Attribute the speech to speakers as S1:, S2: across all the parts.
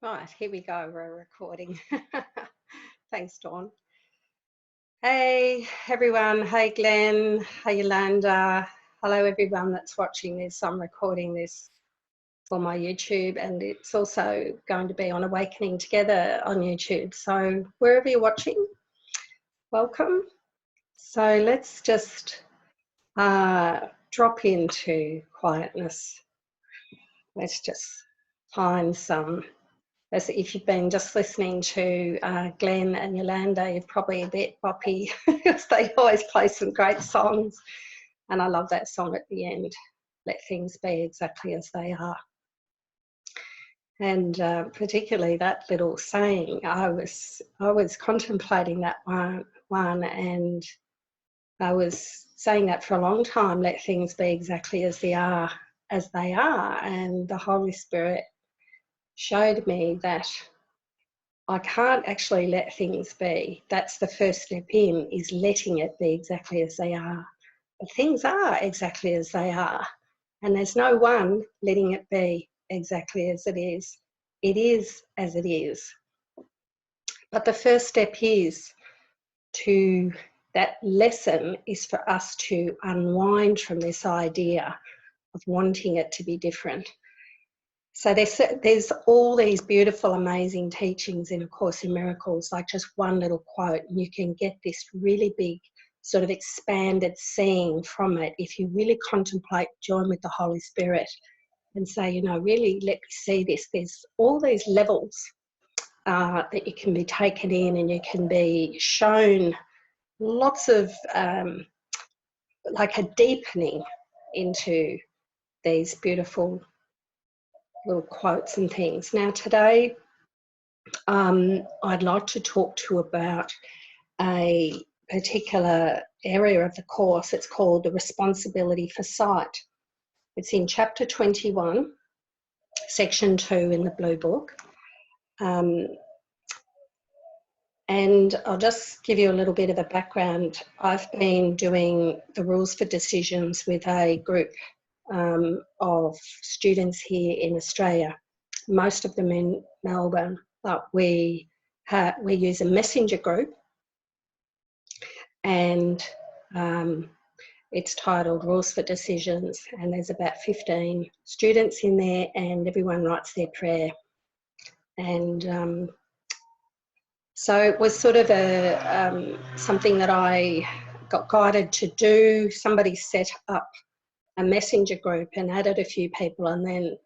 S1: Right, here we go. We're recording. Thanks, Dawn. Hey, everyone. Hey, Glenn. Hey, Yolanda. Hello, everyone that's watching this. I'm recording this for my YouTube, and it's also going to be on Awakening Together on YouTube. So wherever you're watching, welcome. So let's just drop into quietness. Let's just find some. As if you've been just listening to Glenn and Yolanda, you're probably a bit boppy because they always play some great songs. And I love that song at the end, Let Things Be Exactly As They Are. And particularly that little saying, I was contemplating that one, and I was saying that for a long time, let things be exactly as they are. And the Holy Spirit showed me that I can't actually let things be. That's the first step in, is letting it be exactly as they are. But things are exactly as they are. And there's no one letting it be exactly as it is. It is as it is. But the first step is that lesson is for us to unwind from this idea of wanting it to be different. So there's all these beautiful, amazing teachings in A Course in Miracles, like just one little quote, and you can get this really big sort of expanded seeing from it if you really contemplate, join with the Holy Spirit and say, you know, really let me see this. There's all these levels that you can be taken in, and you can be shown lots of like a deepening into these beautiful little quotes and things. Now today I'd like to talk to you about a particular area of the course. It's called the responsibility for sight. It's in chapter 21, section 2 in the blue book. And I'll just give you a little bit of a background. I've been doing the rules for decisions with a group of students here in Australia, most of them in Melbourne, but we use a messenger group, and it's titled Rules for Decisions, and there's about 15 students in there, and everyone writes their prayer. And so it was sort of something that I got guided to do. Somebody set up a messenger group and added a few people, and then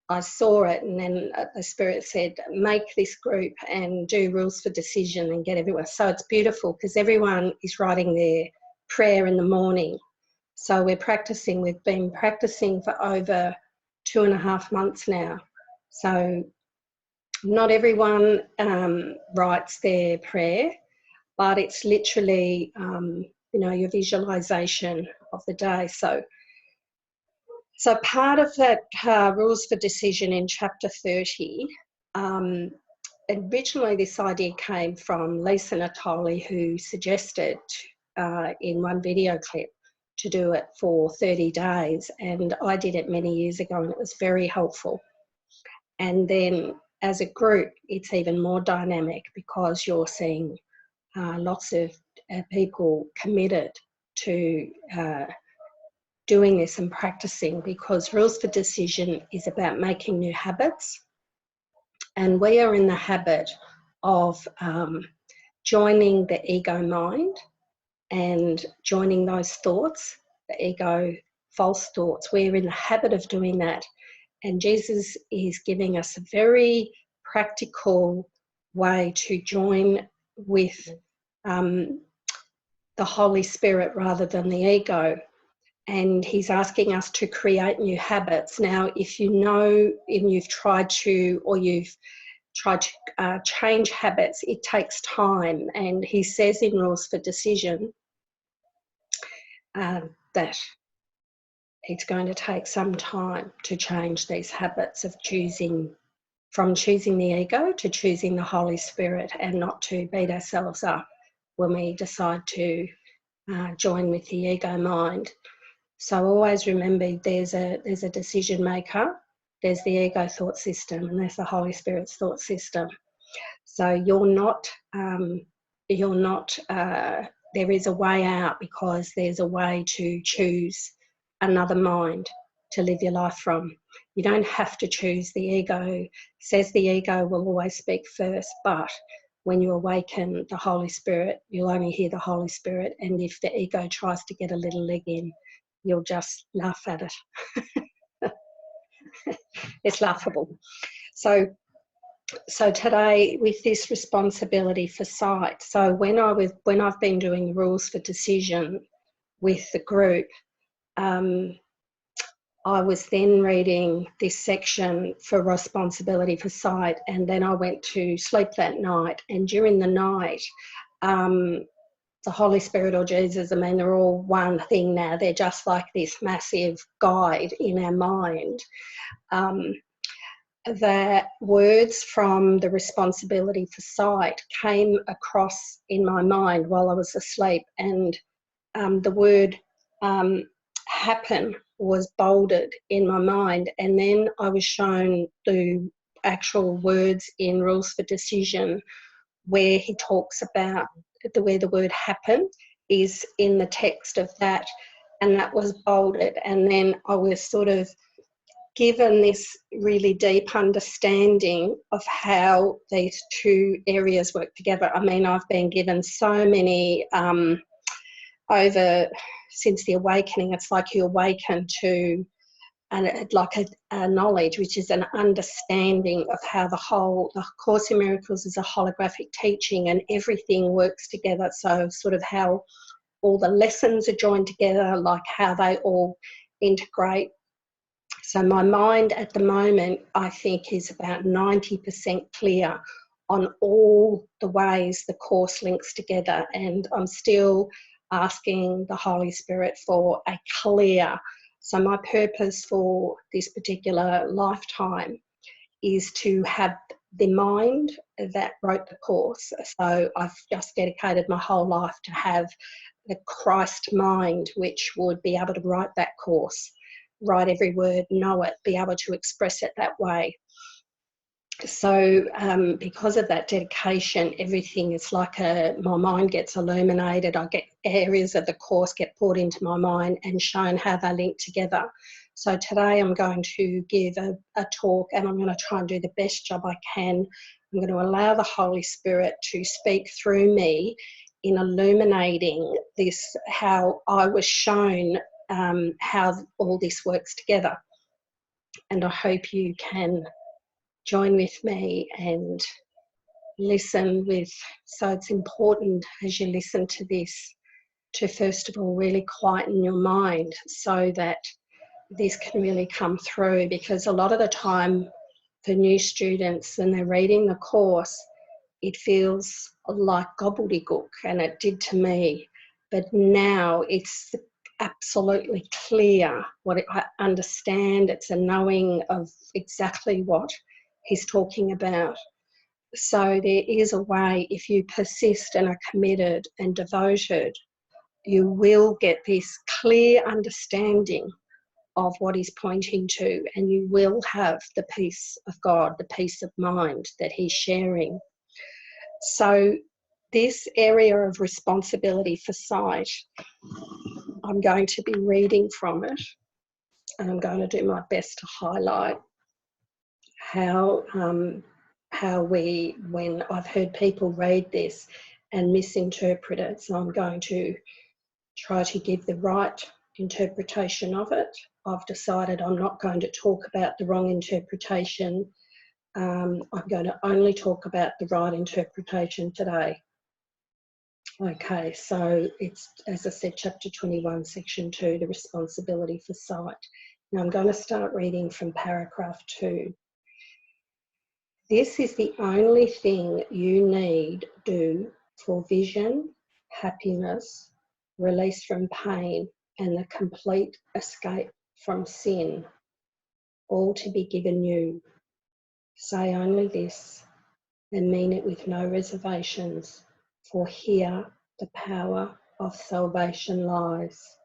S1: I saw it, and then the Spirit said, make this group and do rules for decision and get everyone. So it's beautiful because everyone is writing their prayer in the morning. So we've been practicing for over 2.5 months now. So not everyone writes their prayer, but it's literally, your visualization of the day. So part of that rules for decision in chapter 30, originally this idea came from Lisa Natoli, who suggested in one video clip to do it for 30 days. And I did it many years ago, and it was very helpful. And then as a group, it's even more dynamic because you're seeing lots of people committed to doing this and practicing, because rules for decision is about making new habits, and we are in the habit of joining the ego mind and joining those thoughts, the ego false thoughts. We're in the habit of doing that, and Jesus is giving us a very practical way to join with the Holy Spirit rather than the ego. And he's asking us to create new habits. Now, if you know and you've tried to change habits, it takes time. And he says in Rules for Decision that it's going to take some time to change these habits of choosing the ego to choosing the Holy Spirit, and not to beat ourselves up when we decide to join with the ego mind. So always remember there's a decision maker, there's the ego thought system, and there's the Holy Spirit's thought system. So you're not, there is a way out, because there's a way to choose another mind to live your life from. You don't have to choose. The ego says the ego will always speak first, but when you awaken the Holy Spirit, you'll only hear the Holy Spirit, and if the ego tries to get a little leg in, you'll just laugh at it. It's laughable. So today, with this responsibility for sight, so when I've been doing the rules for decision with the group, I was then reading this section for responsibility for sight, and then I went to sleep that night. And during the night, the Holy Spirit or Jesus, I mean, they're all one thing now. They're just like this massive guide in our mind. The words from the responsibility for sight came across in my mind while I was asleep, and the word happen was bolded in my mind, and then I was shown the actual words in Rules for Decision where he talks about where the word happen is in the text of that, and that was bolded. And then I was sort of given this really deep understanding of how these two areas work together. I mean, I've been given so many over since the awakening. It's like you awaken to a knowledge, which is an understanding of how the Course in Miracles is a holographic teaching, and everything works together. So sort of how all the lessons are joined together, like how they all integrate. So my mind at the moment, I think, is about 90% clear on all the ways the Course links together, and I'm still asking the Holy Spirit for a clear. So my purpose for this particular lifetime is to have the mind that wrote the Course. So I've just dedicated my whole life to have the Christ mind, which would be able to write that Course, write every word, know it, be able to express it that way. So because of that dedication, everything is like my mind gets illuminated. I get areas of the Course get poured into my mind and shown how they link together. So today I'm going to give a talk, and I'm going to try and do the best job I can. I'm going to allow the Holy Spirit to speak through me in illuminating this, how I was shown how all this works together. And I hope you can join with me and listen with. So it's important as you listen to this to first of all really quieten your mind so that this can really come through, because a lot of the time for new students, when they're reading the Course, it feels like gobbledygook, and it did to me. But now it's absolutely clear what I understand. It's a knowing of exactly what he's talking about. So there is a way, if you persist and are committed and devoted, you will get this clear understanding of what he's pointing to, and you will have the peace of God, the peace of mind that he's sharing. So this area of responsibility for sight, I'm going to be reading from it, and I'm going to do my best to highlight how when I've heard people read this and misinterpret it, so I'm going to try to give the right interpretation of it. I've decided I'm not going to talk about the wrong interpretation. I'm going to only talk about the right interpretation today. Okay, so it's, as I said, chapter 21, section 2, the responsibility for sight. Now I'm going to start reading from paragraph 2. This is the only thing you need do for vision, happiness, release from pain, and the complete escape from sin, all to be given you. Say only this, and mean it with no reservations, for here the power of salvation lies.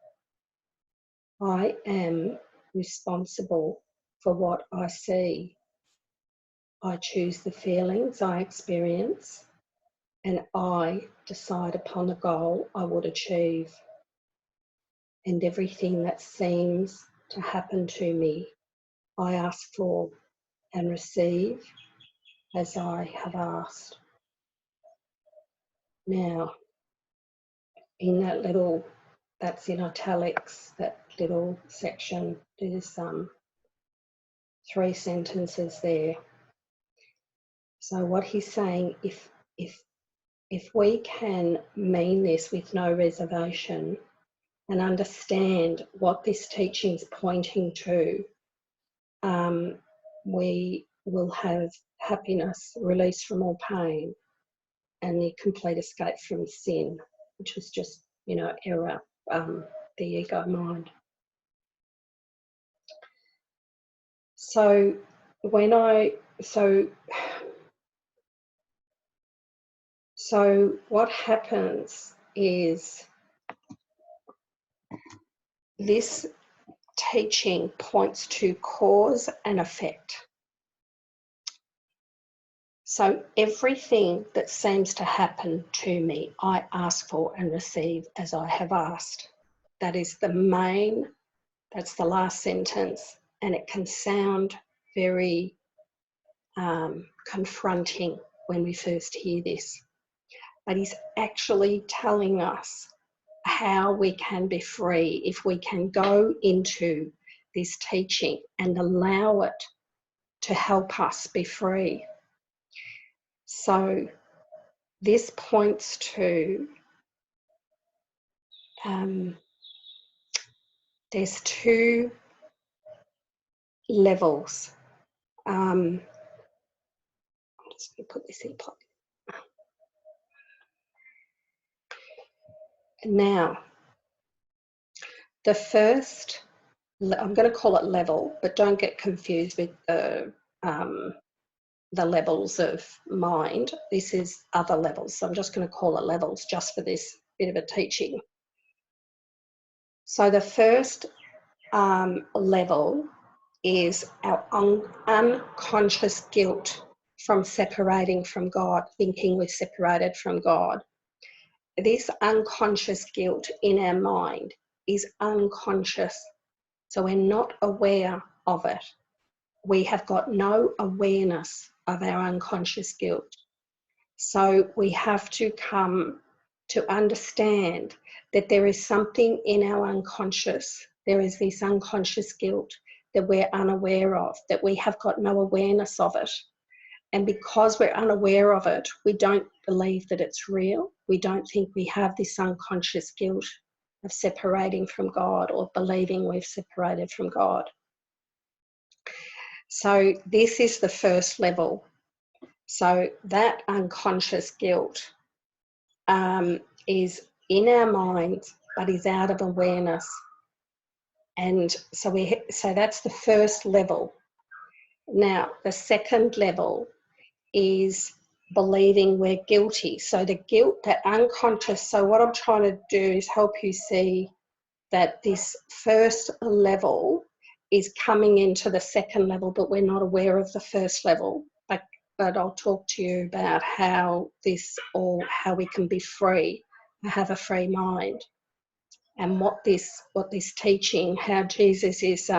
S1: I am responsible for what I see. I choose the feelings I experience, and I decide upon the goal I would achieve. And everything that seems to happen to me, I ask for and receive as I have asked. Now, in that little, that's in italics, that little section, there's 3 sentences there. So what he's saying, if we can mean this with no reservation and understand what this teaching's pointing to, we will have happiness, release from all pain, and the complete escape from sin, which was just, error, the ego mind. So what happens is this teaching points to cause and effect. So everything that seems to happen to me, I ask for and receive as I have asked. That is that's the last sentence, and it can sound very confronting when we first hear this. But he's actually telling us how we can be free if we can go into this teaching and allow it to help us be free. So this points to, there's 2 levels. I'm just going to put this in place. Now, the first, I'm going to call it level, but don't get confused with the levels of mind. This is other levels, so I'm just going to call it levels just for this bit of a teaching. So the first level is our unconscious guilt from separating from God, thinking we're separated from God. This unconscious guilt in our mind is unconscious, so we're not aware of it. We have got no awareness of our unconscious guilt. So we have to come to understand that there is something in our unconscious. There is this unconscious guilt that we're unaware of, that we have got no awareness of it. And because we're unaware of it, we don't believe that it's real. We don't think we have this unconscious guilt of separating from God or believing we've separated from God. So this is the first level. So that unconscious guilt is in our minds, but is out of awareness. And so that's the first level. Now, the second level is believing we're guilty. So the guilt, that unconscious, so what I'm trying to do is help you see that this first level is coming into the second level, but we're not aware of the first level. But I'll talk to you about how we can be free, have a free mind, and what this teaching, how Jesus is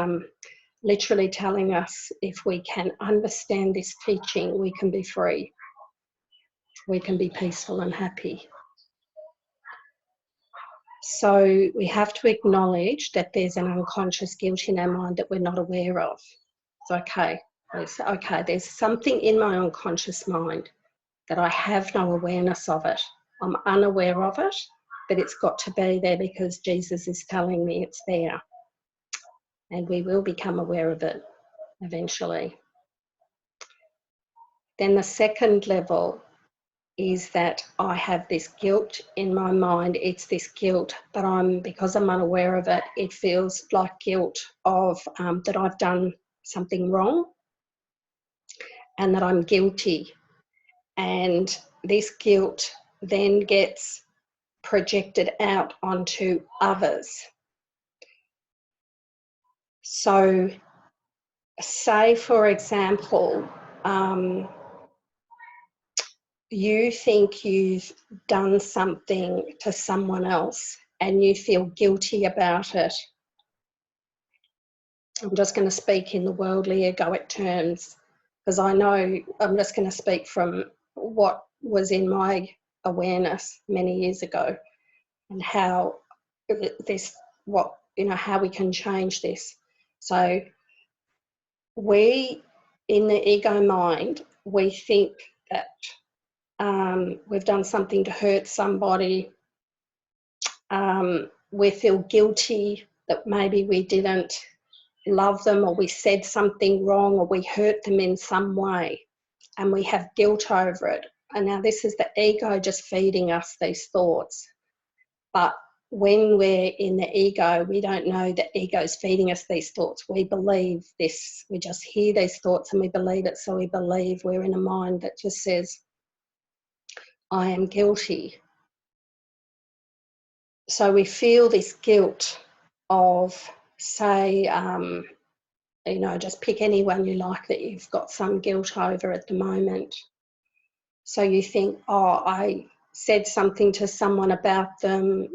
S1: literally telling us, if we can understand this teaching, we can be free. We can be peaceful and happy. So we have to acknowledge that there's an unconscious guilt in our mind that we're not aware of. It's okay. There's something in my unconscious mind that I have no awareness of it. I'm unaware of it, but it's got to be there because Jesus is telling me it's there. And we will become aware of it eventually. Then the second level is that I have this guilt in my mind. It's this guilt, but because I'm unaware of it, it feels like guilt of that I've done something wrong and that I'm guilty. And this guilt then gets projected out onto others. So say, for example, you think you've done something to someone else and you feel guilty about it. I'm just going to speak in the worldly egoic terms, because I know I'm just going to speak from what was in my awareness many years ago, and how this, how we can change this. So we, in the ego mind, we think that we've done something to hurt somebody. We feel guilty that maybe we didn't love them, or we said something wrong, or we hurt them in some way, and we have guilt over it. And now this is the ego just feeding us these thoughts. But when we're in the ego, we don't know the ego's feeding us these thoughts. We believe this. We just hear these thoughts and we believe it. So we believe we're in a mind that just says, I am guilty. So we feel this guilt of, say, just pick anyone you like that you've got some guilt over at the moment. So you think, oh, I said something to someone about them,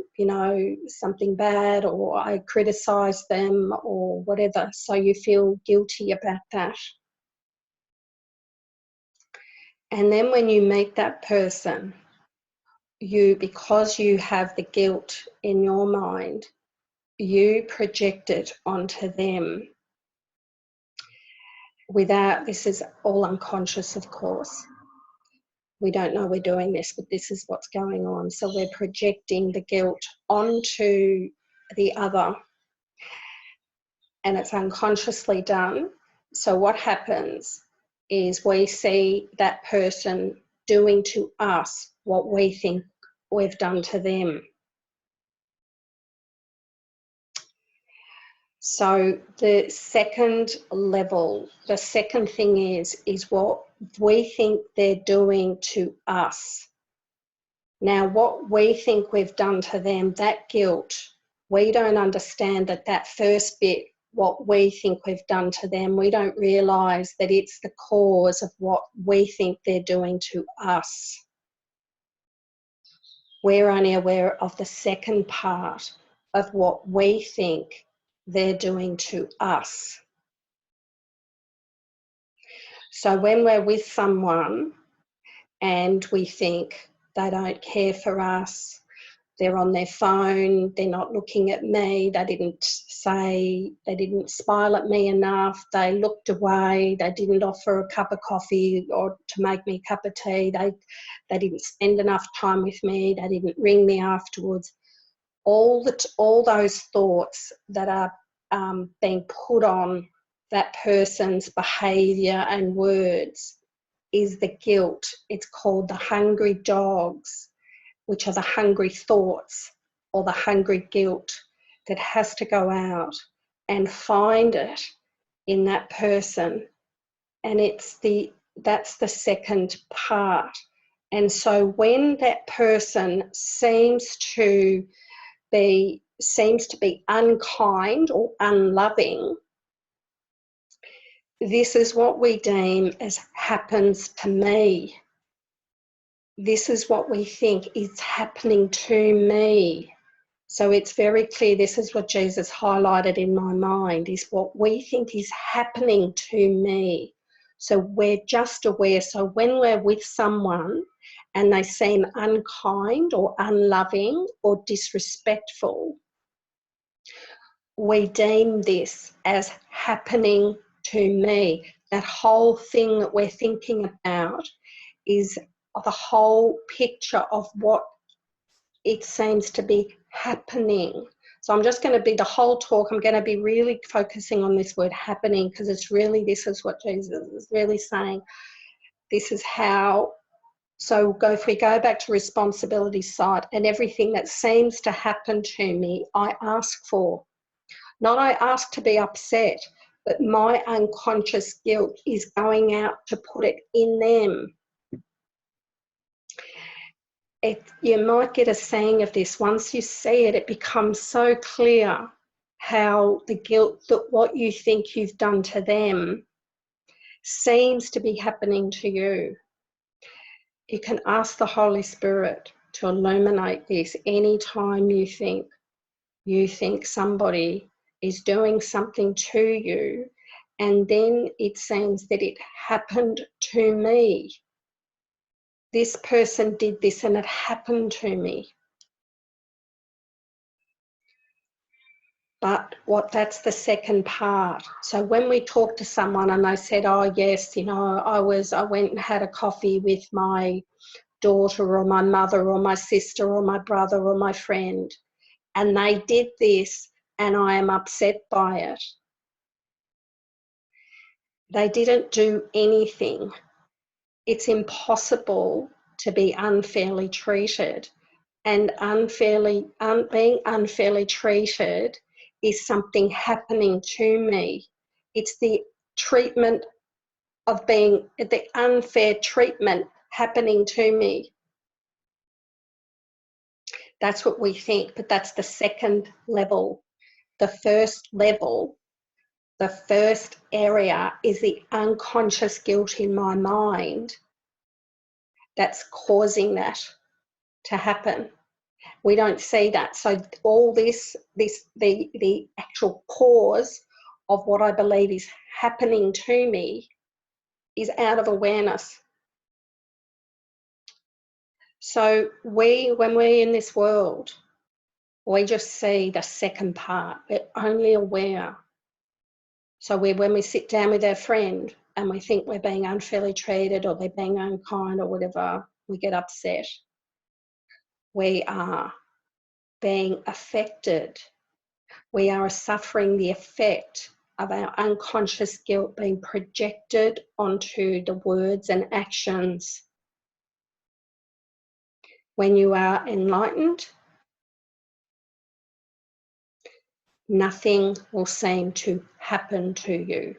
S1: something bad, or I criticised them or whatever. So you feel guilty about that. And then when you meet that person, because you have the guilt in your mind, you project it onto them this is all unconscious, of course. We don't know we're doing this, but this is what's going on. So we're projecting the guilt onto the other, and it's unconsciously done. So what happens is we see that person doing to us what we think we've done to them. So the second level, the second thing is what we think they're doing to us. Now, what we think we've done to them, that guilt, we don't understand that first bit, what we think we've done to them, we don't realise that it's the cause of what we think they're doing to us. We're only aware of the second part of what we think they're doing to us. So when we're with someone and we think they don't care for us, they're on their phone, they're not looking at me, they didn't smile at me enough, they looked away, they didn't offer a cup of coffee or to make me a cup of tea, they didn't spend enough time with me, they didn't ring me afterwards. All those thoughts that are being put on that person's behaviour and words is the guilt. It's called the hungry dogs, which are the hungry thoughts or the hungry guilt that has to go out and find it in that person. And that's the second part. And so when that person seems to be unkind or unloving, this is what we deem as happens to me. This is what we think is happening to me. So it's very clear, this is what Jesus highlighted in my mind, is what we think is happening to me. So we're just aware. So when we're with someone and they seem unkind or unloving or disrespectful, we deem this as happening to me. That whole thing that we're thinking about is the whole picture of what it seems to be happening. So I'm just going to be, the whole talk, I'm going to be really focusing on this word happening, because it's really, this is what Jesus is really saying. This is how, so if we go back to responsibility side, and everything that seems to happen to me, I ask for. Not I ask to be upset, but my unconscious guilt is going out to put it in them. You might get a saying of this. Once you see it, it becomes so clear how the guilt that what you think you've done to them seems to be happening to you. You can ask the Holy Spirit to illuminate this anytime you think somebody is doing something to you, and then it seems that it happened to me. This person did this and it happened to me. But that's the second part. So when we talk to someone and they said, oh yes, you know, I went and had a coffee with my daughter or my mother or my sister or my brother or my friend, and they did this and I am upset by it. They didn't do anything. It's impossible to be unfairly treated, and being unfairly treated is something happening to me. It's the treatment of being, the unfair treatment happening to me. That's what we think, but that's the second level. The first level, the first area is the unconscious guilt in my mind that's causing that to happen. We don't see that. So all the actual cause of what I believe is happening to me is out of awareness. So when we're in this world, we just see the second part. We're only aware. So when we sit down with our friend and we think we're being unfairly treated or they're being unkind or whatever, we get upset. We are being affected. We are suffering the effect of our unconscious guilt being projected onto the words and actions. When you are enlightened, nothing will seem to happen to you.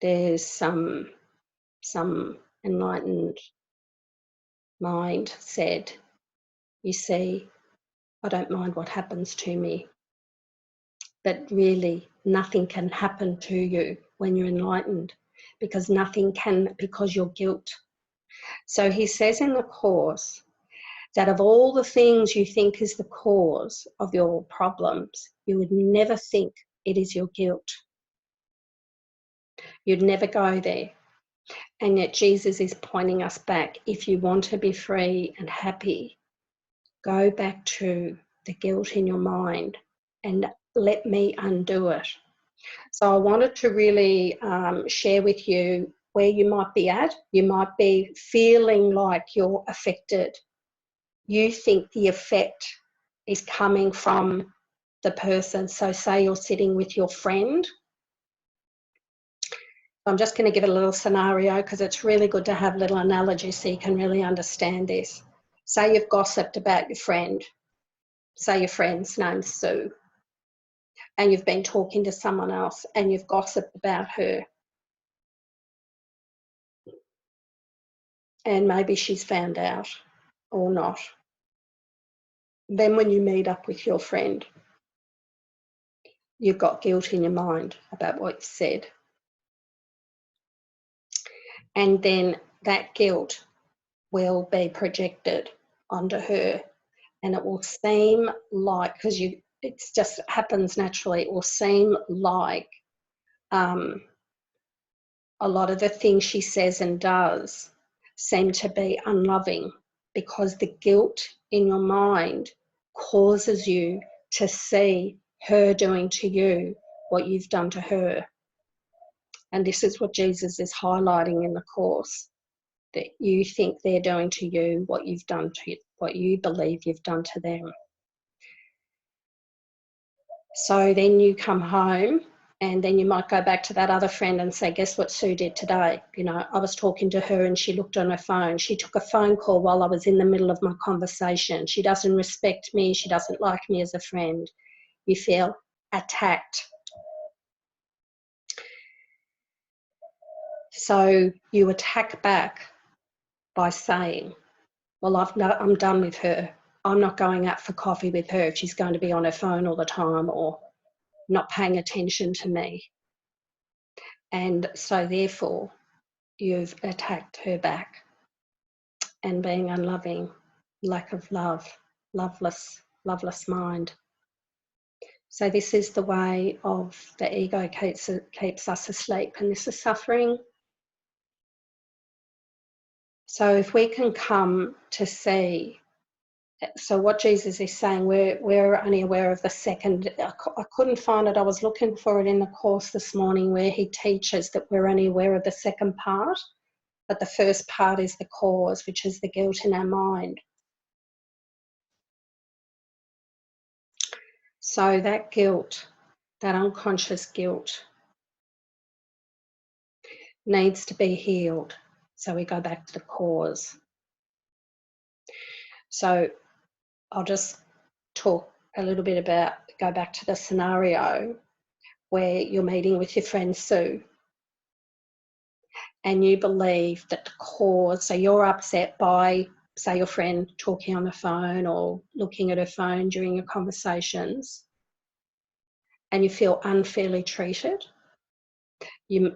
S1: There's some enlightened mind said, you see, I don't mind what happens to me. But really, nothing can happen to you when you're enlightened, because you're guilt. So he says in the Course that of all the things you think is the cause of your problems, you would never think it is your guilt. You'd never go there. And yet Jesus is pointing us back. If you want to be free and happy, go back to the guilt in your mind and let me undo it. So I wanted to really share with you where you might be at. You might be feeling like you're affected. You think the effect is coming from the person. So say you're sitting with your friend. I'm just going to give it a little scenario because it's really good to have little analogies so you can really understand this. Say you've gossiped about your friend. Say your friend's name's Sue. And you've been talking to someone else and you've gossiped about her. And maybe she's found out or not. Then when you meet up with your friend, you've got guilt in your mind about what you've said. And then that guilt will be projected onto her, and it will seem like, because it just happens naturally, it will seem like a lot of the things she says and does seem to be unloving, because the guilt in your mind causes you to see her doing to you what you've done to her. And this is what Jesus is highlighting in the Course, that you think they're doing to you what you've done to, what you believe you've done to them. So then you come home and then you might go back to that other friend and say, guess what Sue did today? You know, I was talking to her and she looked on her phone. She took a phone call while I was in the middle of my conversation. She doesn't respect me. She doesn't like me as a friend. You feel attacked. So you attack back by saying, well, I'm done with her. I'm not going out for coffee with her if she's going to be on her phone all the time, or not paying attention to me. And so therefore, you've attacked her back, and being unloving, lack of love, loveless mind. So this is the way of the ego keeps us asleep, and this is suffering. So if we can come to see, so what Jesus is saying, we're only aware of the second. I couldn't find it. I was looking for it in the course this morning where he teaches that we're only aware of the second part, but the first part is the cause, which is the guilt in our mind. So that guilt, that unconscious guilt, needs to be healed. So we go back to the cause. So I'll just talk a little bit about, go back to the scenario where you're meeting with your friend Sue and you believe that the cause, so you're upset by, say, your friend talking on the phone or looking at her phone during your conversations, and you feel unfairly treated. You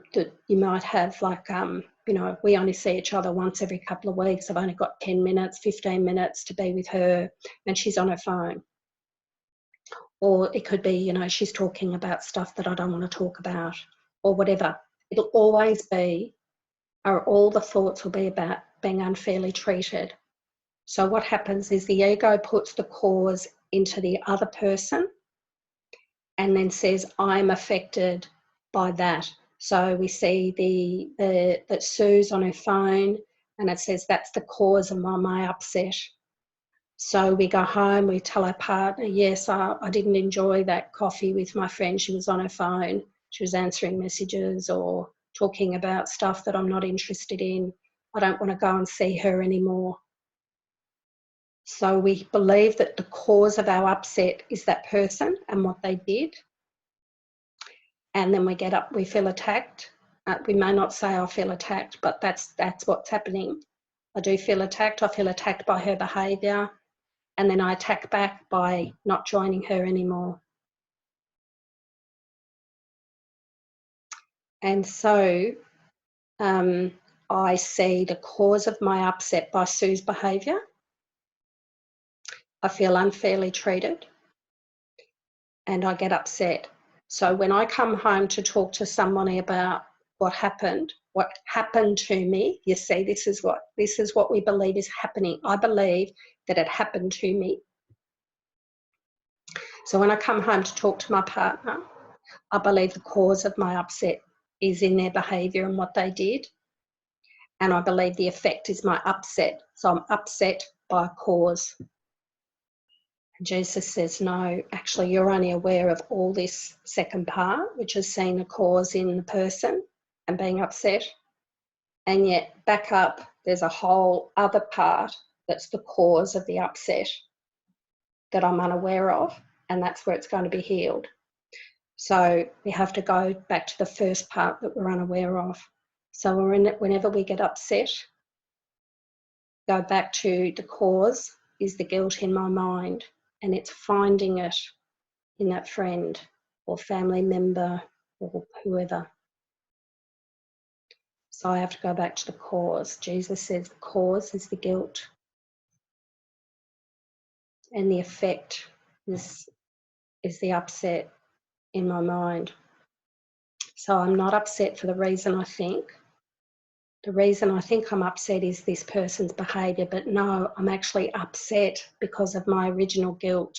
S1: might have like, you know, we only see each other once every couple of weeks. I've only got 10 minutes, 15 minutes to be with her, and she's on her phone. Or it could be, you know, she's talking about stuff that I don't want to talk about, or whatever. It'll always be, or all the thoughts will be about being unfairly treated. So what happens is the ego puts the cause into the other person and then says, I'm affected by that. So we see that Sue's on her phone and it says that's the cause of my upset. So we go home, we tell our partner, yes, I didn't enjoy that coffee with my friend. She was on her phone. She was answering messages or talking about stuff that I'm not interested in. I don't want to go and see her anymore. So we believe that the cause of our upset is that person and what they did. And then we get up, we feel attacked. We may not say I feel attacked, but that's what's happening. I do feel attacked. I feel attacked by her behaviour. And then I attack back by not joining her anymore. And so I see the cause of my upset by Sue's behaviour. I feel unfairly treated and I get upset. So when I come home to talk to somebody about what happened to me, you see, this is what we believe is happening. I believe that it happened to me. So when I come home to talk to my partner, I believe the cause of my upset is in their behaviour and what they did. And I believe the effect is my upset. So I'm upset by a cause. And Jesus says, no, actually, you're only aware of all this second part, which is seeing the cause in the person and being upset. And yet back up, there's a whole other part that's the cause of the upset that I'm unaware of, and that's where it's going to be healed. So we have to go back to the first part that we're unaware of. So whenever we get upset, go back to the cause is the guilt in my mind, and it's finding it in that friend or family member or whoever. So I have to go back to the cause. Jesus says the cause is the guilt, and the effect is the upset in my mind. So I'm not upset for the reason I think. The reason I think I'm upset is this person's behaviour, but no, I'm actually upset because of my original guilt.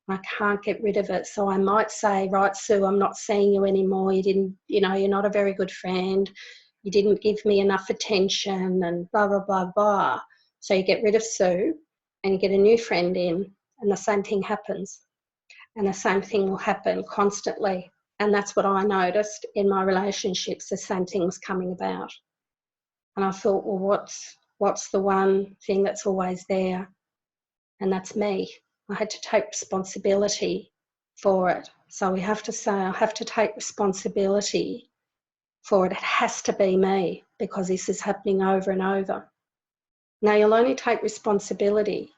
S1: I can't get rid of it. So I might say, right, Sue, I'm not seeing you anymore. You didn't, you're not a very good friend. You didn't give me enough attention and blah, blah, blah, blah. So you get rid of Sue and you get a new friend in, and the same thing happens. And the same thing will happen constantly. And that's what I noticed in my relationships. The same thing was coming about. And I thought, well, what's the one thing that's always there? And that's me. I had to take responsibility for it. So we have to say, I have to take responsibility for it. It has to be me, because this is happening over and over. Now, you'll only take responsibility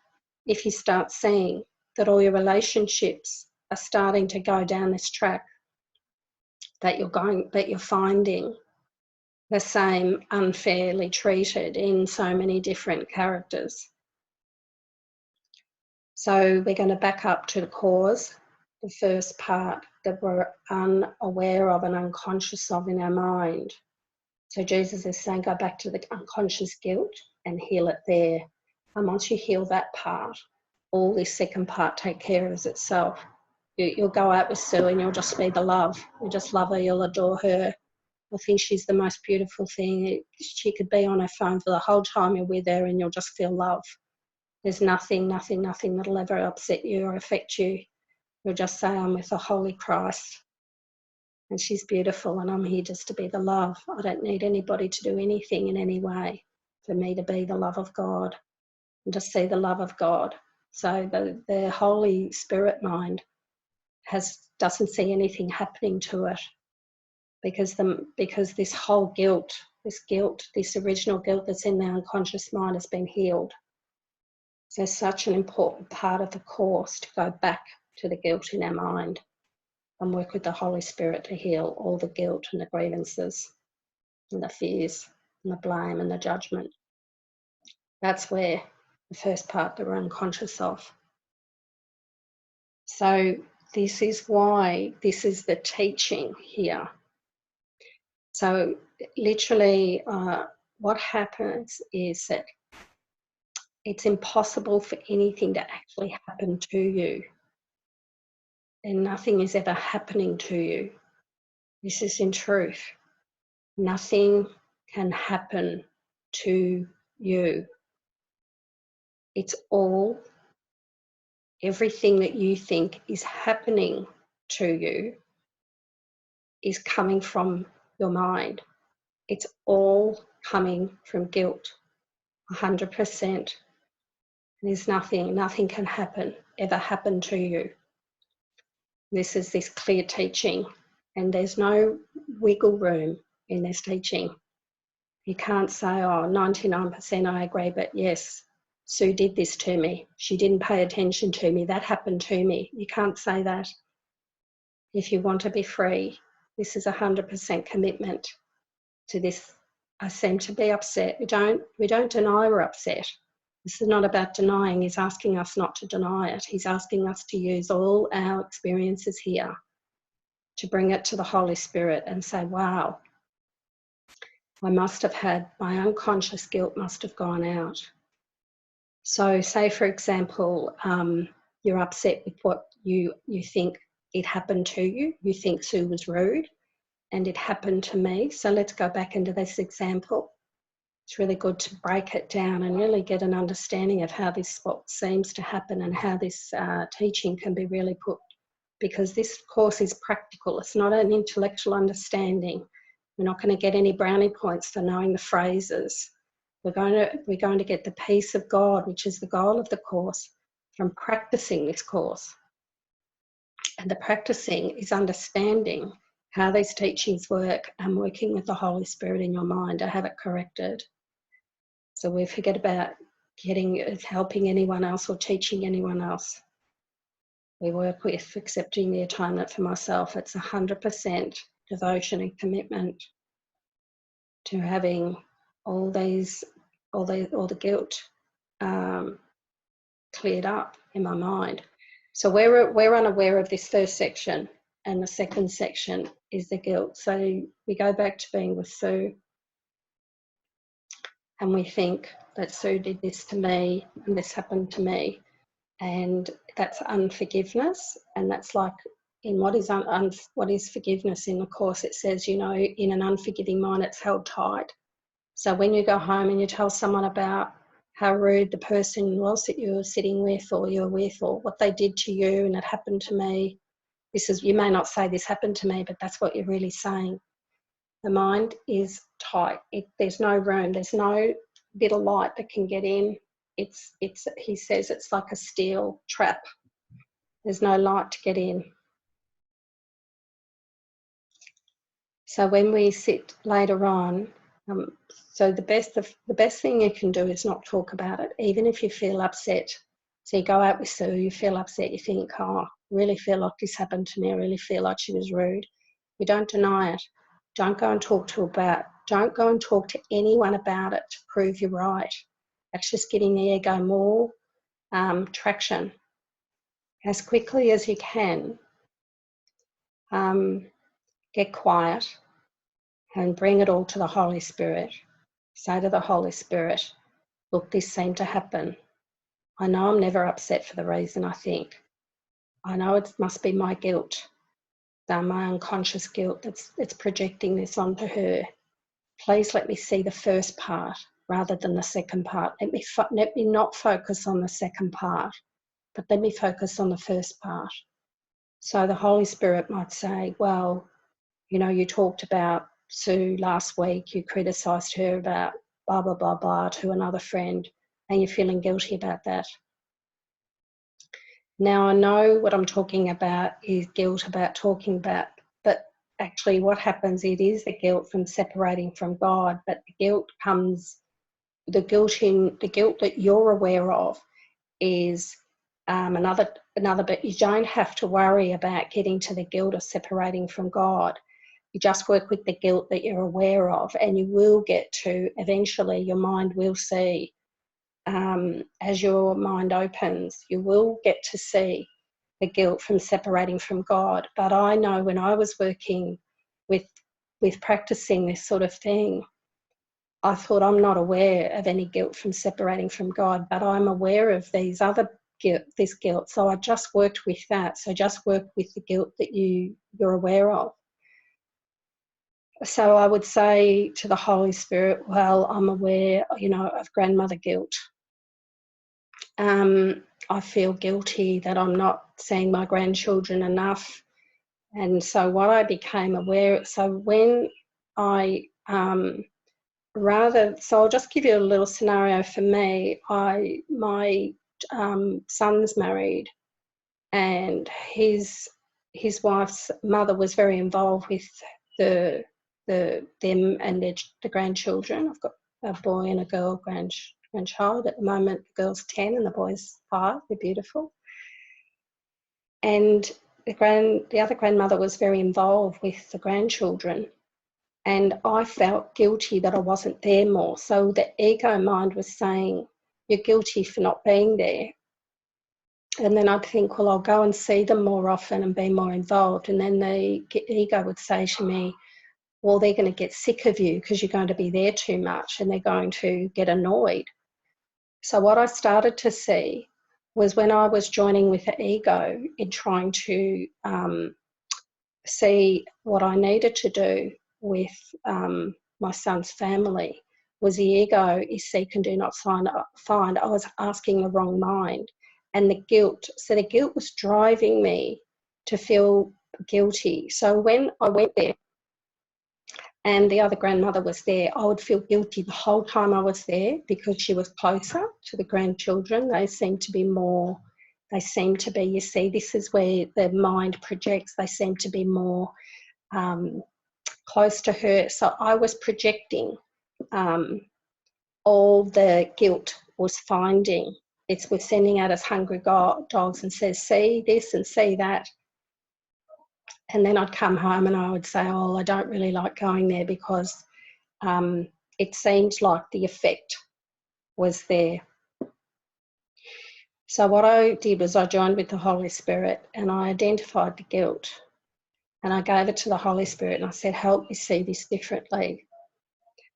S1: if you start seeing that all your relationships are starting to go down this track that you're finding the same unfairly treated in so many different characters. So we're going to back up to the cause, the first part that we're unaware of and unconscious of in our mind. So Jesus is saying, go back to the unconscious guilt and heal it there. And once you heal that part, all this second part take care of itself. You'll go out with Sue and you'll just be the love. You'll just love her, you'll adore her. I think she's the most beautiful thing. She could be on her phone for the whole time you're with her and you'll just feel love. There's nothing that'll ever upset you or affect you. You'll just say, I'm with the Holy Christ. And she's beautiful and I'm here just to be the love. I don't need anybody to do anything in any way for me to be the love of God and to see the love of God. So the Holy Spirit mind doesn't see anything happening to it because this whole guilt, this original guilt that's in the unconscious mind has been healed. So such an important part of the course to go back to the guilt in our mind and work with the Holy Spirit to heal all the guilt and the grievances and the fears and the blame and the judgment. That's where the first part that we're unconscious of. So this is why this is the teaching here. So literally what happens is that it's impossible for anything to actually happen to you. And nothing is ever happening to you. This is in truth. Nothing can happen to you. It's all, everything that you think is happening to you is coming from your mind. It's all coming from guilt, 100%. There's nothing can ever happen to you. This is this clear teaching, and there's no wiggle room in this teaching. You can't say, oh, 99% I agree, but yes, Sue did this to me. She didn't pay attention to me. That happened to me. You can't say that. If you want to be free, this is 100% commitment to this. I seem to be upset. We don't deny we're upset. This is not about denying. He's asking us not to deny it. He's asking us to use all our experiences here to bring it to the Holy Spirit and say, wow, I must have had, my unconscious guilt must have gone out. So say, for example, you're upset with what you think it happened to you. You think Sue was rude and it happened to me. So let's go back into this example. It's really good to break it down and really get an understanding of how this what seems to happen and how this teaching can be really put, because this course is practical. It's not an intellectual understanding. We're not going to get any brownie points for knowing the phrases. We're going to get the peace of God, which is the goal of the course, from practicing this course. And the practicing is understanding how these teachings work and working with the Holy Spirit in your mind to have it corrected. So we forget about helping anyone else or teaching anyone else. We work with accepting the atonement for myself. It's 100% devotion and commitment to having all the guilt cleared up in my mind. So we're unaware of this first section, and the second section is the guilt. So we go back to being with Sue, and we think that Sue did this to me and this happened to me, and that's unforgiveness. And that's like, in what is forgiveness in the course, it says, you know, in an unforgiving mind it's held tight. So when you go home and you tell someone about how rude the person was that you were sitting with or you're with, or what they did to you and it happened to me, you may not say this happened to me, but that's what you're really saying. The mind is tight. There's no room. There's no bit of light that can get in. He says it's like a steel trap. There's no light to get in. So when we sit later on, so the best thing you can do is not talk about it, even if you feel upset. So you go out with Sue, you feel upset, you think, oh, I really feel like this happened to me, I really feel like she was rude. You don't deny it. Don't go and talk don't go and talk to anyone about it to prove you're right. That's just giving the ego more traction. As quickly as you can, get quiet and bring it all to the Holy Spirit. Say to the Holy Spirit, look, this seemed to happen. I know I'm never upset for the reason I think. I know it must be my guilt, my unconscious guilt that's projecting this onto her. Please let me see the first part rather than the second part. Let me not focus on the second part, but let me focus on the first part. So the Holy Spirit might say, well, you know, you talked about Sue last week, you criticised her about blah, blah, blah, blah to another friend, and you're feeling guilty about that. Now, I know what I'm talking about is guilt about talking about, but actually what happens, it is the guilt from separating from God, but the guilt that you're aware of is another bit. You don't have to worry about getting to the guilt of separating from God. You just work with the guilt that you're aware of, and you will get to, eventually your mind will see, as your mind opens, you will get to see the guilt from separating from God. But I know when I was working with practicing this sort of thing, I thought, I'm not aware of any guilt from separating from God, but I'm aware of this guilt. So I just worked with that. So just work with the guilt that you're aware of. So I would say to the Holy Spirit, well, I'm aware, of grandmother guilt. I feel guilty that I'm not seeing my grandchildren enough. And so what I became aware, so when I, so I'll just give you a little scenario for me. My son's married, and his wife's mother was very involved with them and the grandchildren. I've got a boy and a girl grandchild at the moment. The girl's 10 and the boy's 5. They're beautiful. And the other grandmother was very involved with the grandchildren, and I felt guilty that I wasn't there more. So the ego mind was saying, you're guilty for not being there. And then I'd think, well, I'll go and see them more often and be more involved. And then the ego would say to me, well, they're going to get sick of you because you're going to be there too much, and they're going to get annoyed. So what I started to see was, when I was joining with the ego in trying to see what I needed to do with my son's family, was the ego is seek and do not find. I was asking the wrong mind. And the guilt was driving me to feel guilty. So when I went there and the other grandmother was there, I would feel guilty the whole time I was there, because she was closer to the grandchildren. They seemed to be, you see, this is where the mind projects, they seem to be more close to her. So I was projecting all the guilt was finding. We're sending out as hungry dogs and says, see this and see that. And then I'd come home and I would say, oh, I don't really like going there because it seems like the effect was there. So what I did was I joined with the Holy Spirit and I identified the guilt, and I gave it to the Holy Spirit and I said, help me see this differently.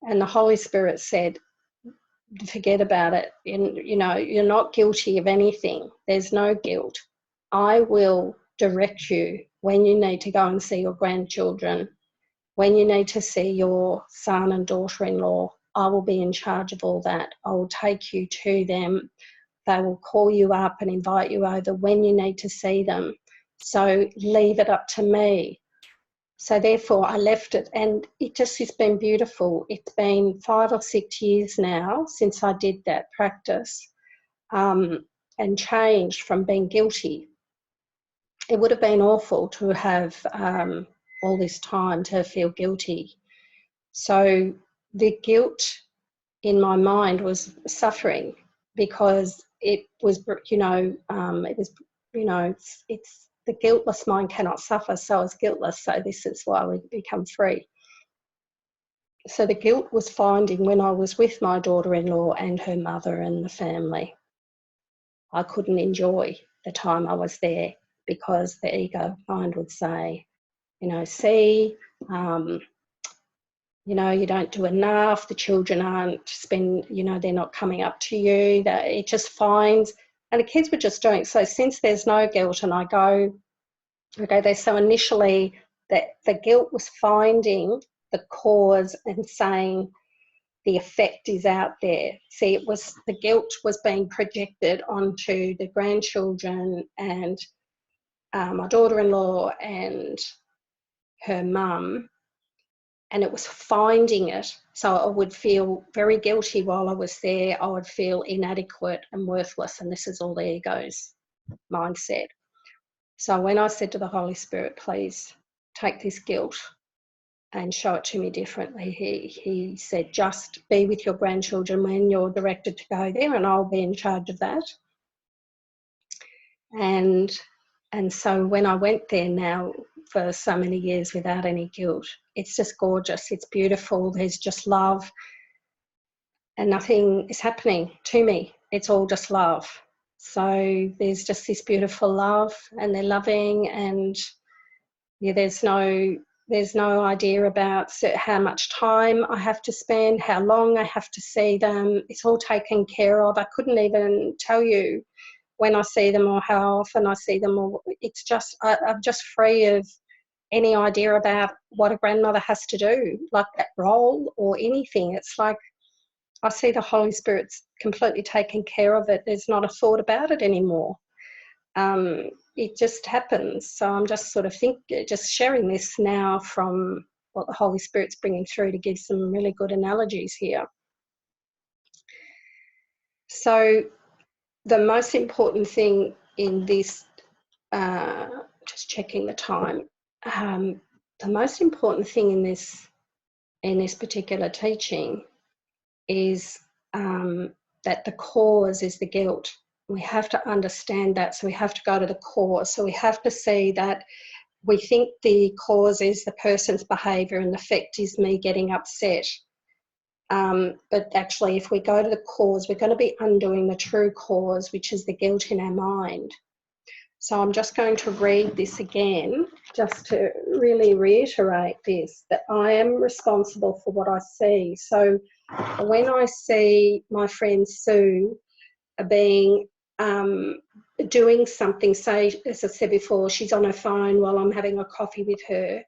S1: And the Holy Spirit said, forget about it. You're not guilty of anything. There's no guilt. I will direct you when you need to go and see your grandchildren, when you need to see your son and daughter-in-law. I will be in charge of all that. I will take you to them. They will call you up and invite you over when you need to see them. So leave it up to me. So therefore I left it, and it's been beautiful. It's been 5 or 6 years now since I did that practice, and changed from being guilty. It would have been awful to have all this time to feel guilty. So the guilt in my mind was suffering, because it was, it's the guiltless mind cannot suffer, so is guiltless. So this is why we become free. So the guilt was finding when I was with my daughter-in-law and her mother and the family. I couldn't enjoy the time I was there because the ego mind would say, you know, see, you know, you don't do enough, the children aren't you know, they're not coming up to you, that it just finds, and the kids were just doing it. So since there's no guilt and I go there, so initially that the guilt was finding the cause and saying the effect is out there. See, it was, the guilt was being projected onto the grandchildren and my daughter-in-law and her mum, and it was finding it. So I would feel very guilty while I was there. I would feel inadequate and worthless, and this is all the ego's mindset. So when I said to the Holy Spirit, please take this guilt and show it to me differently, he said, just be with your grandchildren when you're directed to go there, and I'll be in charge of that. And so when I went there now for so many years without any guilt, it's just gorgeous. It's beautiful. There's just love and nothing is happening to me. It's all just love. So there's just this beautiful love, and they're loving, and yeah, there's no idea about how much time I have to spend, how long I have to see them. It's all taken care of. I couldn't even tell you when I see them or how often I see them. Or it's just, I'm just free of any idea about what a grandmother has to do, like that role or anything. It's like I see the Holy Spirit's completely taken care of it. There's not a thought about it anymore. It just happens. So I'm just sort of just sharing this now from what the Holy Spirit's bringing through to give some really good analogies here. So the most important thing in this, just checking the time, the most important thing in this particular teaching is that the cause is the guilt. We have to understand that, so we have to go to the cause. So we have to see that we think the cause is the person's behaviour and the effect is me getting upset. But actually, if we go to the cause, we're going to be undoing the true cause, which is the guilt in our mind. So I'm just going to read this again, just to really reiterate this, that I am responsible for what I see. So when I see my friend Sue being doing something, say, as I said before, she's on her phone while I'm having a coffee with her,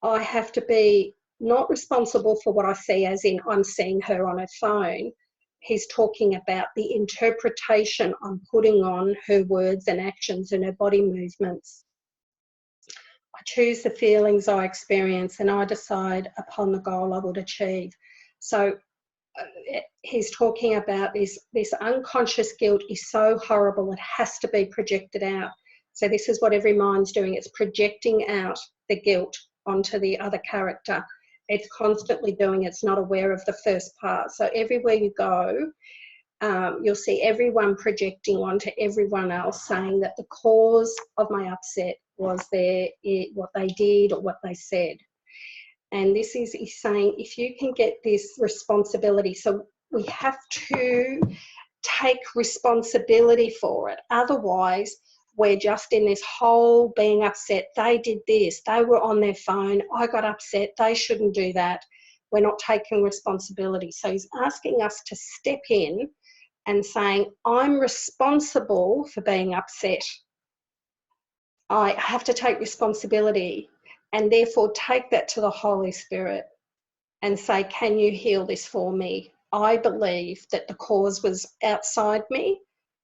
S1: I have to be not responsible for what I see, as in I'm seeing her on her phone. He's talking about the interpretation I'm putting on her words and actions and her body movements. I choose the feelings I experience and I decide upon the goal I would achieve. So he's talking about this unconscious guilt is so horrible, it has to be projected out. So this is what every mind's doing. It's projecting out the guilt onto the other character. It's constantly doing it. It's not aware of the first part. So everywhere you go, you'll see everyone projecting onto everyone else, saying that the cause of my upset was what they did or what they said. And this is, he's saying, if you can get this responsibility, so we have to take responsibility for it. Otherwise, we're just in this whole being upset. They did this, they were on their phone, I got upset, they shouldn't do that. We're not taking responsibility. So he's asking us to step in and saying, I'm responsible for being upset. I have to take responsibility, and therefore take that to the Holy Spirit and say, can you heal this for me? I believe that the cause was outside me,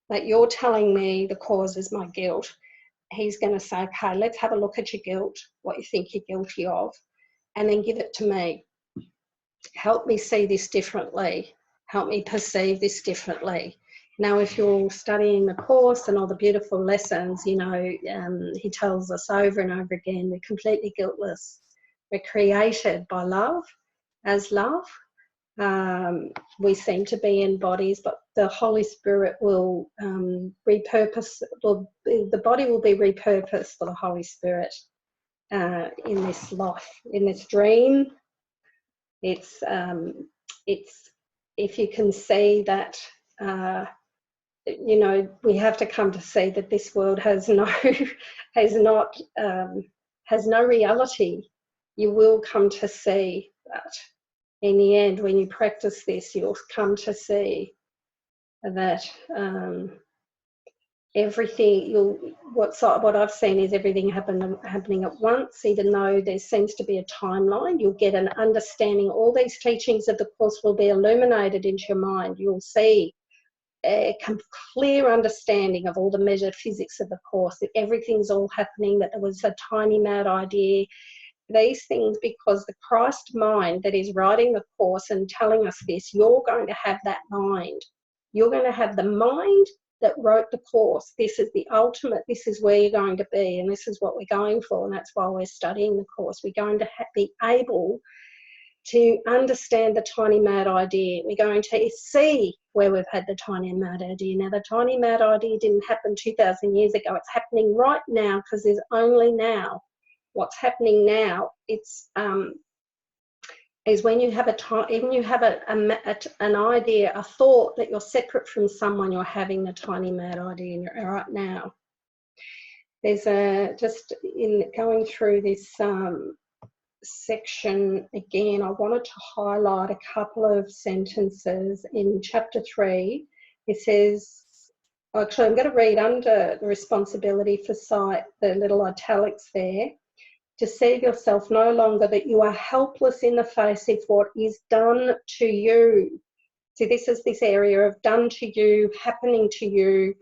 S1: that you're telling me the cause is my guilt. He's going to say, okay, let's have a look at your guilt, what you think you're guilty of, and then give it to me. Help me see this differently. Help me perceive this differently. Now, if you're studying the course and all the beautiful lessons, you know, he tells us over and over again, we're completely guiltless. We're created by love, as love. We seem to be in bodies, but the Holy Spirit will repurpose, the body will be repurposed for the Holy Spirit in this life, in this dream. It's if you can see that, you know, we have to come to see that this world has no reality. You will come to see that in the end, when you practice this, you'll come to see that everything, what I've seen is everything happening at once. Even though there seems to be a timeline, you'll get an understanding. All these teachings of the Course will be illuminated into your mind. You'll see a clear understanding of all the measured physics of the Course, that everything's all happening, that there was a tiny mad idea. These things, because the Christ mind that is writing the Course and telling us this, you're going to have that mind. You're going to have the mind that wrote the Course. This is the ultimate, this is where you're going to be, and this is what we're going for, and that's why we're studying the Course. We're going to be able to understand the tiny mad idea. We're going to see where we've had the tiny mad idea. Now, the tiny mad idea didn't happen 2,000 years ago. It's happening right now, because there's only now. What's happening now, it's is when you have an idea, a thought that you're separate from someone, you're having the tiny mad idea, and you're right now. There's just in going through this section again, I wanted to highlight a couple of sentences in chapter 3. It says, actually I'm going to read under the responsibility for sight, the little italics there. Deceive yourself no longer that you are helpless in the face of what is done to you. See, this is this area of done to you, happening to you.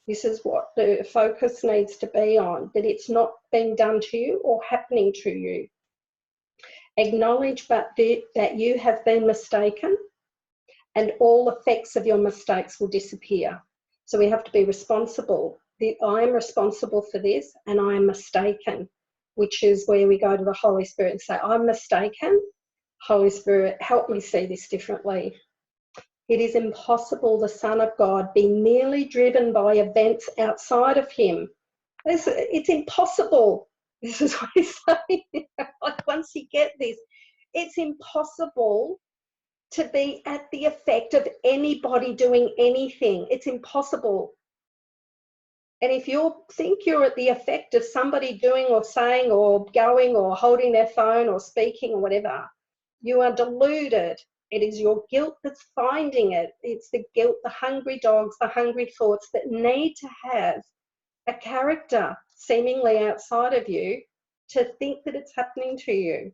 S1: This is what the focus needs to be on, that it's not being done to you or happening to you. Acknowledge that you have been mistaken, and all effects of your mistakes will disappear. So we have to be responsible. I am responsible for this, and I am mistaken, which is where we go to the Holy Spirit and say, I'm mistaken. Holy Spirit, help me see this differently. It is impossible the Son of God be merely driven by events outside of him. It's impossible. This is what he's saying. Like, once you get this, it's impossible to be at the effect of anybody doing anything. It's impossible. And if you think you're at the effect of somebody doing or saying or going or holding their phone or speaking or whatever, you are deluded. It is your guilt that's finding it. It's the guilt, the hungry dogs, the hungry thoughts that need to have a character seemingly outside of you to think that it's happening to you.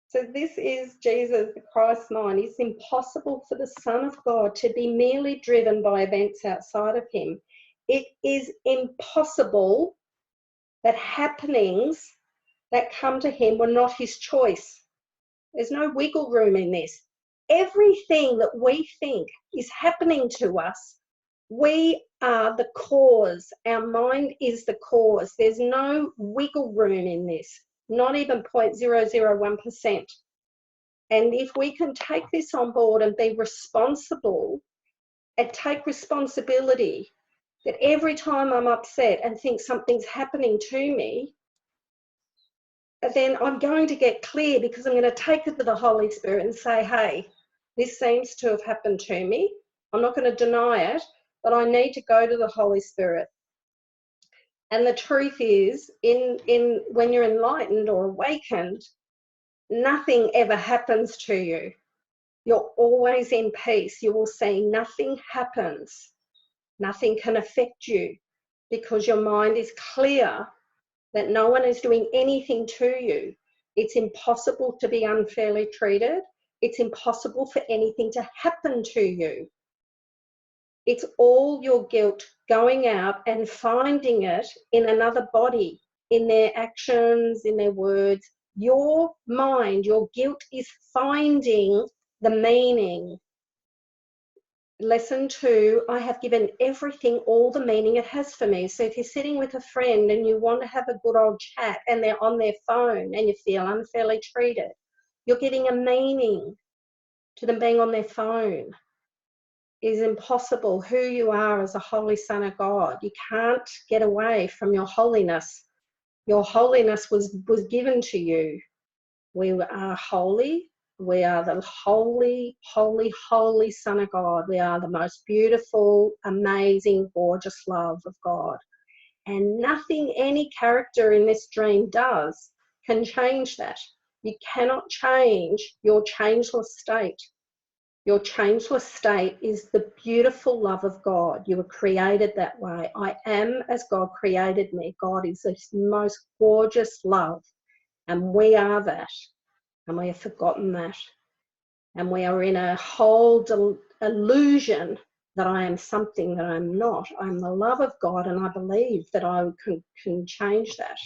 S1: So this is Jesus, the Christ mind. It's impossible for the Son of God to be merely driven by events outside of him. It is impossible that happenings that come to him were not his choice. There's no wiggle room in this. Everything that we think is happening to us, we are the cause. Our mind is the cause. There's no wiggle room in this, not even 0.001%. And if we can take this on board and be responsible and take responsibility, that every time I'm upset and think something's happening to me, then I'm going to get clear, because I'm going to take it to the Holy Spirit and say, hey, this seems to have happened to me. I'm not going to deny it, but I need to go to the Holy Spirit. And the truth is, when you're enlightened or awakened, nothing ever happens to you. You're always in peace. You will see nothing happens. Nothing can affect you, because your mind is clear that no one is doing anything to you. It's impossible to be unfairly treated. It's impossible for anything to happen to you. It's all your guilt going out and finding it in another body, in their actions, in their words. Your mind, your guilt is finding the meaning. Lesson 2, I have given everything all the meaning it has for me. So if you're sitting with a friend and you want to have a good old chat and they're on their phone and you feel unfairly treated, you're giving a meaning to them being on their phone. is impossible. Who you are as a holy son of God, you can't get away from your holiness. Your holiness was given to you. We are holy. We are the holy, holy, holy Son of God. We are the most beautiful, amazing, gorgeous love of God. And nothing any character in this dream does can change that. You cannot change your changeless state. Your changeless state is the beautiful love of God. You were created that way. I am as God created me. God is the most gorgeous love. And we are that. And we have forgotten that. And we are in a whole illusion that I am something that I'm not. I'm the love of God, and I believe that I can change that.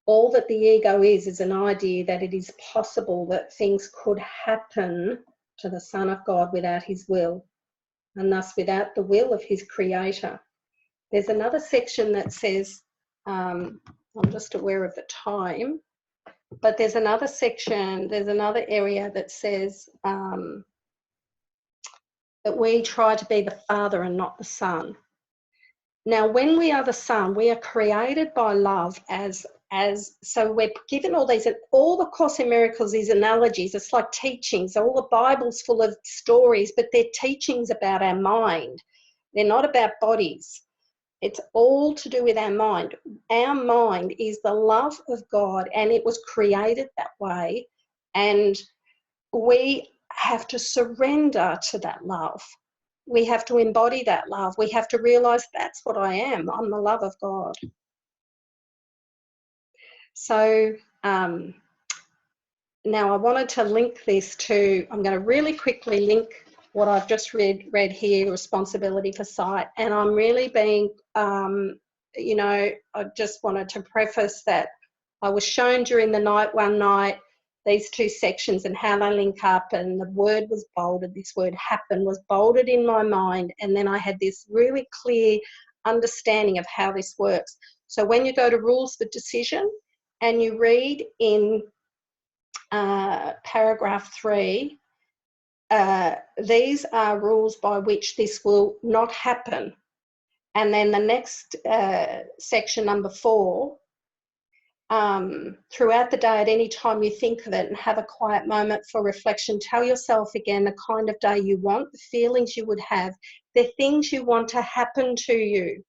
S1: All that the ego is an idea that it is possible that things could happen to the Son of God without his will, and thus without the will of his creator. There's another section that says, I'm just aware of the time, but there's another section, there's another area that says that we try to be the Father and not the Son. Now, when we are the Son, we are created by love so we're given all the Course in Miracles, these analogies. It's like teachings. All the Bible's full of stories, but they're teachings about our mind. They're not about bodies. It's all to do with our mind. Our mind is the love of God, and it was created that way. And we have to surrender to that love. We have to embody that love. We have to realize that's what I am. I'm the love of God. So now I wanted to link this to, I'm going to really quickly link what I've just read here, responsibility for sight. And I'm really being, you know, I just wanted to preface that I was shown during the night one night these two sections and how they link up, and the word was bolded, this word happen was bolded in my mind, and then I had this really clear understanding of how this works. So when you go to rules for decision and you read in paragraph 3, these are rules by which this will not happen. And then the next section, number 4, throughout the day, at any time you think of it and have a quiet moment for reflection, tell yourself again the kind of day you want, the feelings you would have, the things you want to happen to you.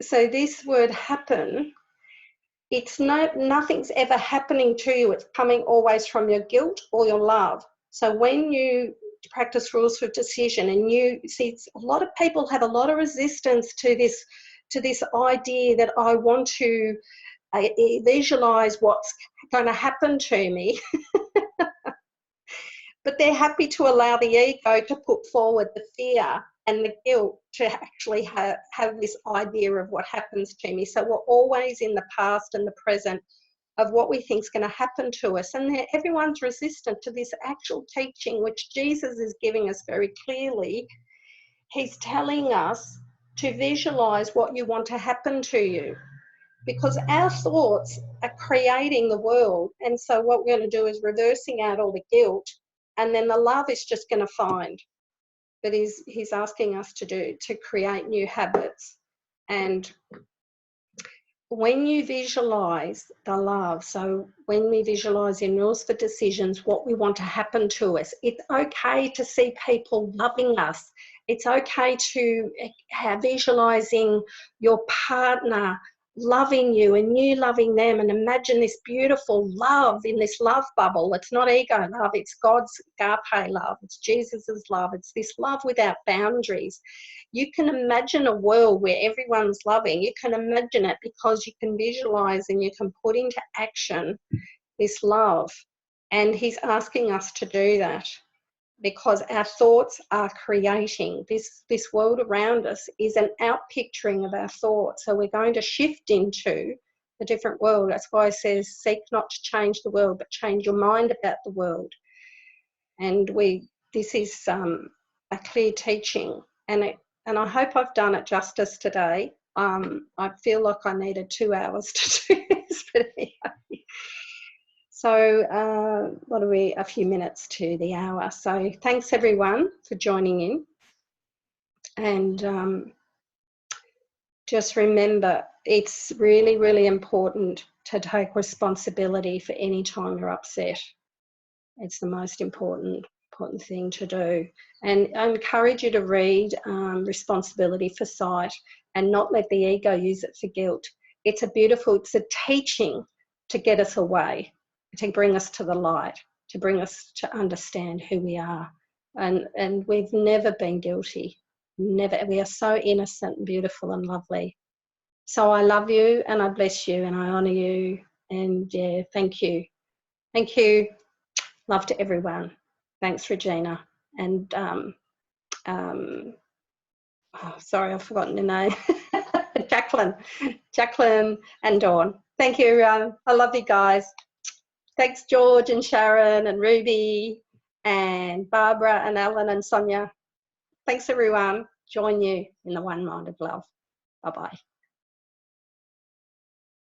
S1: So this word happen, it's nothing's ever happening to you. It's coming always from your guilt or your love. So when you practice rules for decision, and you see a lot of people have a lot of resistance to this idea that I want to visualize what's going to happen to me. But they're happy to allow the ego to put forward the fear and the guilt to actually have this idea of what happens to me. So we're always in the past and the present of what we think is going to happen to us. And everyone's resistant to this actual teaching, which Jesus is giving us very clearly. He's telling us to visualize what you want to happen to you, because our thoughts are creating the world. And so what we're going to do is reversing out all the guilt, and then the love is just going to find. But he's asking us to create new habits. And when you visualize the love, so when we visualize in rules for decisions what we want to happen to us, it's okay to see people loving us. It's okay to have visualizing your partner loving you and you loving them, and imagine this beautiful love in this love bubble. It's not ego love, it's God's agape love, it's Jesus's love, it's this love without boundaries. You can imagine a world where everyone's loving. You can imagine it because you can visualize and you can put into action this love. And he's asking us to do that, because our thoughts are creating. This world around us is an outpicturing of our thoughts. So we're going to shift into a different world. That's why it says, seek not to change the world, but change your mind about the world. And this is a clear teaching. And I hope I've done it justice today. I feel like I needed 2 hours to do this, but anyway. So what are we, a few minutes to the hour. So thanks everyone for joining in. And just remember, it's really, really important to take responsibility for any time you're upset. It's the most important thing to do. And I encourage you to read Responsibility for Sight and not let the ego use it for guilt. It's a teaching to get us away, to bring us to the light, to bring us to understand who we are. And we've never been guilty. Never. We are so innocent and beautiful and lovely. So I love you and I bless you and I honour you. And yeah, thank you. Thank you. Love to everyone. Thanks, Regina. And sorry, I've forgotten your name. Jacqueline and Dawn. Thank you, everyone. I love you guys. Thanks, George and Sharon and Ruby and Barbara and Alan and Sonia. Thanks, everyone. Join you in the one mind of love. Bye-bye.